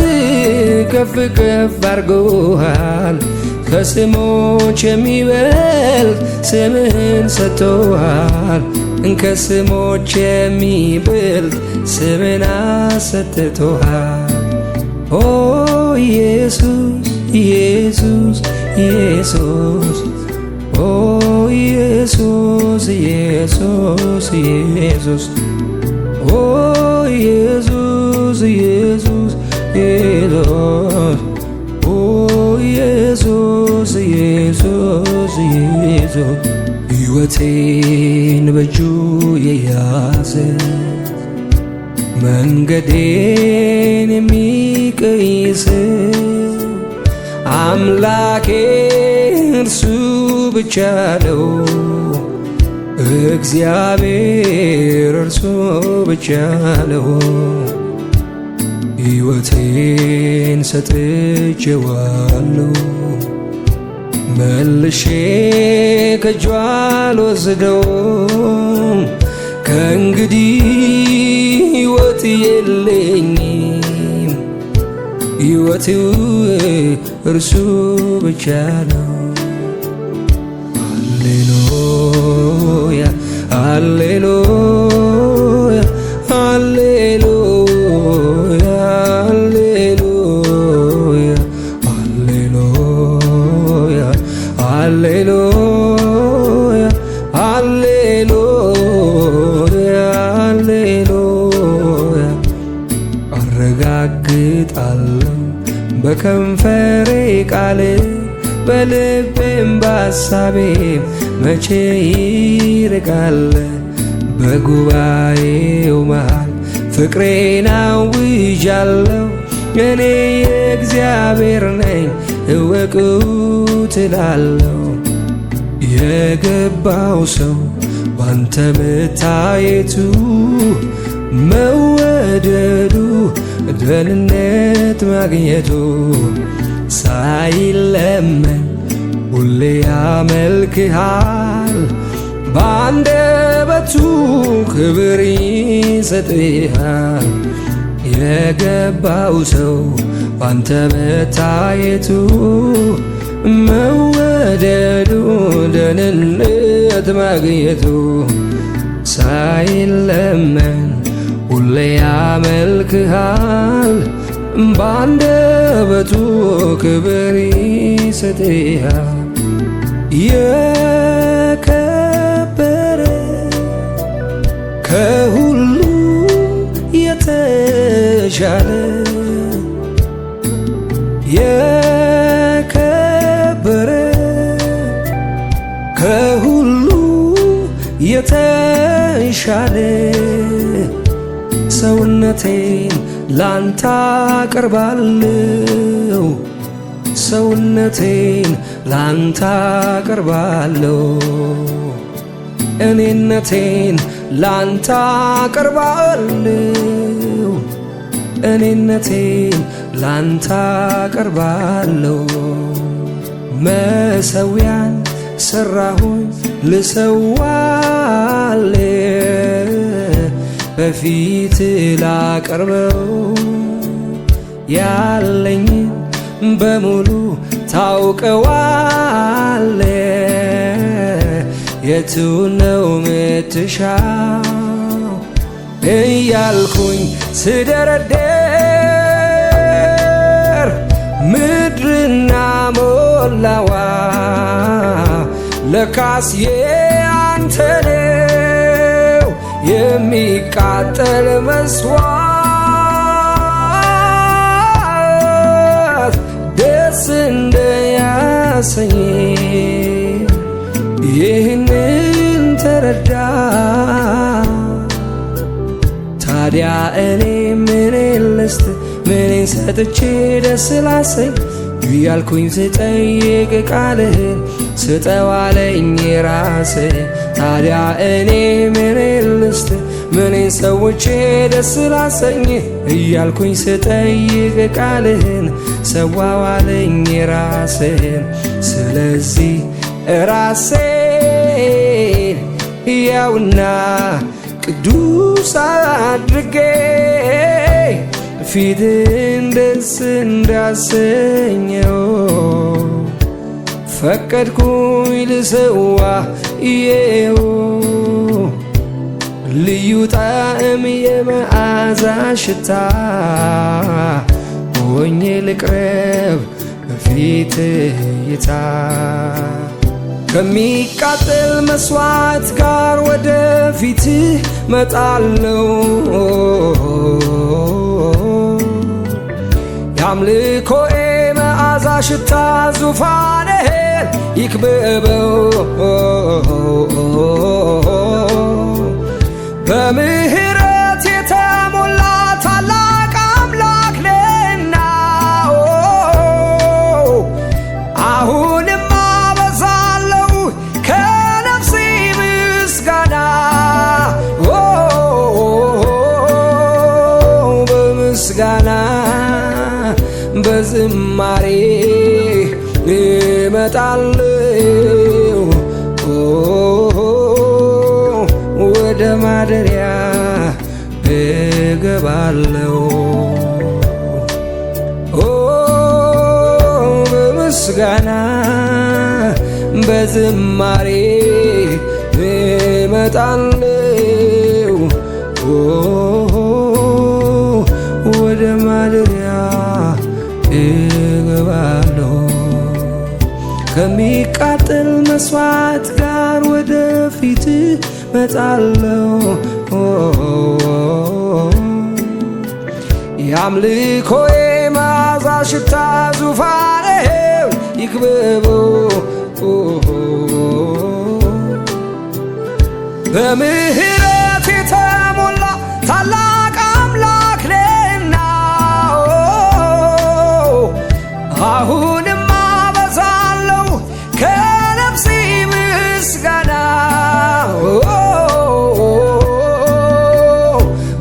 ከፍ ከፍ አርጎሃል ከስሞች የሚበልጥ ስምህን ሰጥቶሃል ከስሞች የሚበልጥ ስምን አሰጥቶሃል ኦ ኢየሱስ ኢየሱስ ኢየሱስ ኦ ኢየሱስ ኢየሱስ ኢየሱስ ኦ ኢየሱስ ኢየሱስ ኢየሱስ ኦ ኢየሱስ ኢየሱስ ኢየሱስ ሕይወቴን በእጁ የያዘ መንገዴን የሚቀይስ አምላኬ እርሱ ብቻ ነው እግዚአብሔር እርሱ ብቻ ነው ሕይወቴን ሰጥቼዋለሁ መልሼ ከእጁ አልወስደውም ከእንግዲህ ሕይወት የለኝም ሕይወቱ እርሱ ብቻ ነው ሃሌሉያ ሃሌሉያ ሃሌሉያ ሃሌሉያ ሃሌሉያ ሃሌሉያ ሃሌሉያ አረጋግጣለሁ በከንፈሬ ቃል በልቤም በሐሳቤም መቼ ይርቃል በጉባኤው መሃል ፍቅሬን አውጃለሁ እኔ የእግዚአብሔር ነኝ እወቁት እላለሁ የገባው ሰው ባንተ መታየቱ መወደዱ ደህንነት ማግኘቱ ሳይለመን ሁሌ ያመልክሃል በአንደበቱ ክብር ይሰጥሃል የገባው ሰው ባንተ መታየቱ መወደዱ ደህንነት ማግኘቱ ሳይለመን ሁሌ ያመልክሃል ባንደበቱ ክብር ይሰጥሃል። የከበረ ከሁሉ የተሻለ የከበረ ከሁሉ የተሻለ ሰውነቴን ላንተ አቀርባለሁ ሰውነቴን ላንተ አቀርባለሁ እኔነቴን ላንተ አቀርባለሁ እኔነቴን ላንተ አቀርባለሁ። መሠዊያን ሠራሁኝ ልሰዋል በፊት ላቀርበው ያለኝን በሙሉ ታውቀዋለ የቱ ነው ምትሻው እያልኩኝ ስደረደር ምድርና ሞላዋ ለካስ ያንተ ነው የሚቃጠል መስዋዕት ደስ እንደያሰኝ ይህንን ተረዳ። ታዲያ እኔ ምኔን ልስጥ ምኔን ሰጥቼ ደስ ላሰኝ እያልኩኝ ስጠይቅ ቃልህን ስጠው አለኝ ራስህ። ታዲያ እኔ ምኔን ልስጥ ምኔን ሰውቼ ደስ ላሰኝ እያልኩኝ ስጠይቅ ቃልህን ሰዋው አለኝ ራስህን። ስለዚህ ራሴን ሕያውና ቅዱስ አድርጌ ፊትህን ደስ እንዳሰኘው ፈቀድኩኝ ልሰዋ እየው ልዩ ጣዕም የመዓዛ ሽታ ሆኜ ልቅረብ በፊትህ እይታ ከሚቃጠል መስዋዕት ጋር ወደ ፊትህ መጣለው የአምልኮዬ መዓዛ ሽታ ዙፋንህን ይክበበው በምህረት የተሞላ ታላቅ አምላክ ነህና አሁንም አበዛለሁ ከነፍሴ ምስጋና በምስጋና በዝማሬ እመጣለሁ ወደ ማደሪያ እገባለሁ በምስጋና በዝማሬ እመጣለሁ ወደ ማደሪያ እገባለሁ ከሚቃጠል መስዋዕት ጋር ወደ ፊትህ መጣለሁ የአምልኮዬ መዓዛ ሽታ ዙፋንህን ይክበበው በምህረት የተሞላ ታላቅ አምላክ ነህና አሁንም አበዛለሁ ከነፍሴ ምስጋና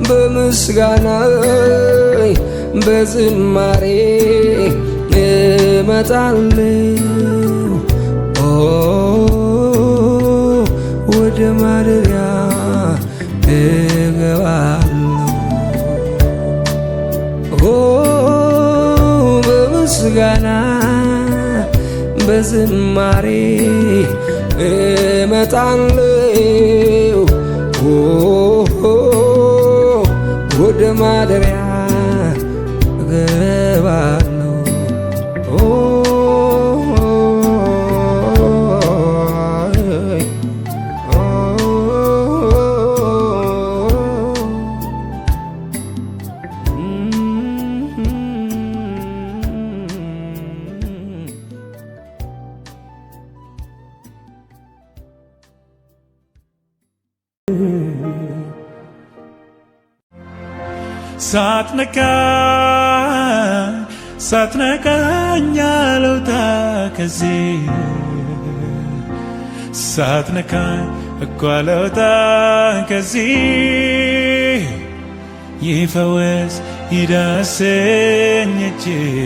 በምስጋና በዝማሬ እመጣለሁ ወደ ማደሪያ እገባለሁ በምስጋና በዝማሬ እመጣለሁ ወደ ማደሪያ እገባለሁ። ሳትነካኝ አልወጣ ከዚህ ሳትነካኝ እኮ አልወጣ ከዚህ ይፈወስ ይዳሰኝ እጅህ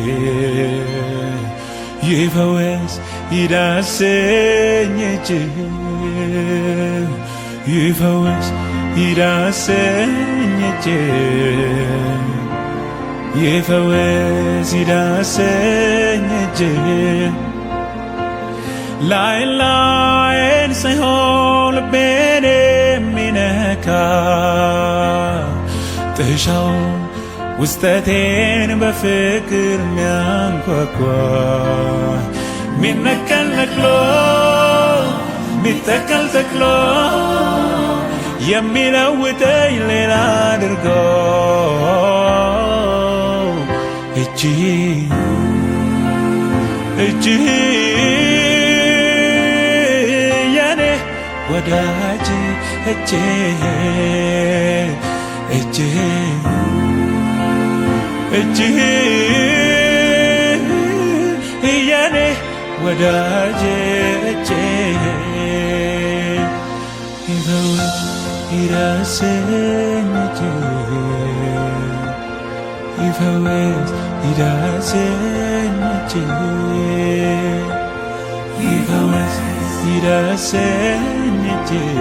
ይፈወስ ይዳሰኝ እጅህ ይፈወስ ይዳሰኝ እጅህ ይፈወስ ይዳሰኝ እጅህ ላይን ሳይሆን ልቤን የሚነካ ጥሻው ውስጠቴን በፍቅር ሚያንኳኳ ሚነቀል ነቅሎ ሚተከል ተክሎ የሚለውጠኝ ሌላ አድርጎ እጅህ የኔ ወዳጅ እጅህ የኔ ወዳጅ እጅህ ይፈወስ ይዳሰኝ እጅህ ይፈወስ ይዳሰኝ እጅህ ይፈወስ ይዳሰኝ እጅህ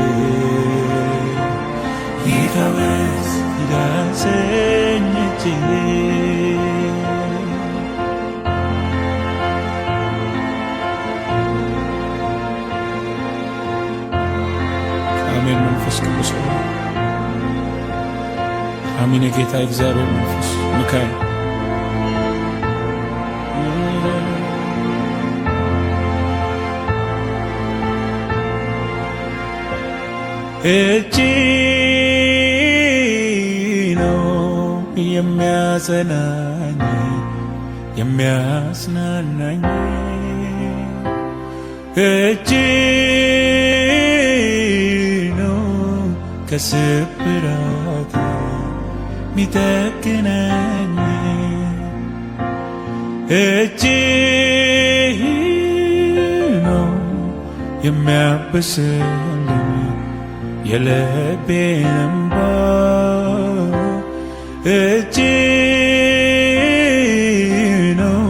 ይፈወስ ይዳሰኝ እጅህ አሜን። መንፈስ ቅዱስ አሜን። የጌታ እግዚአብሔር መንፈስ ሚካኤል እጅ ነው የሚያጸናኝ የሚያጽናናኝ እጅ ነው ከስብራት ሚጠግነኝ እጅ ነው የሚያብስልኝ የልቤን እንባ እጅ ነው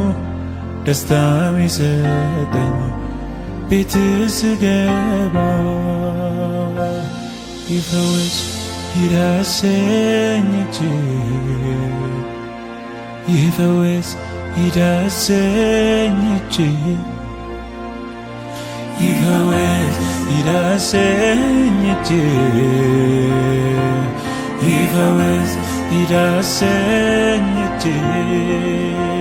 ደስታ ሚሰጠኝ ቤት ስገባ ይፈወስ ይዳሰኝ እጅህ ይፈወስ ይዳሰኝ እጅህ ይፈወስ ይዳሰኝ እጅህ ይፈወስ ይዳሰኝ እጅህ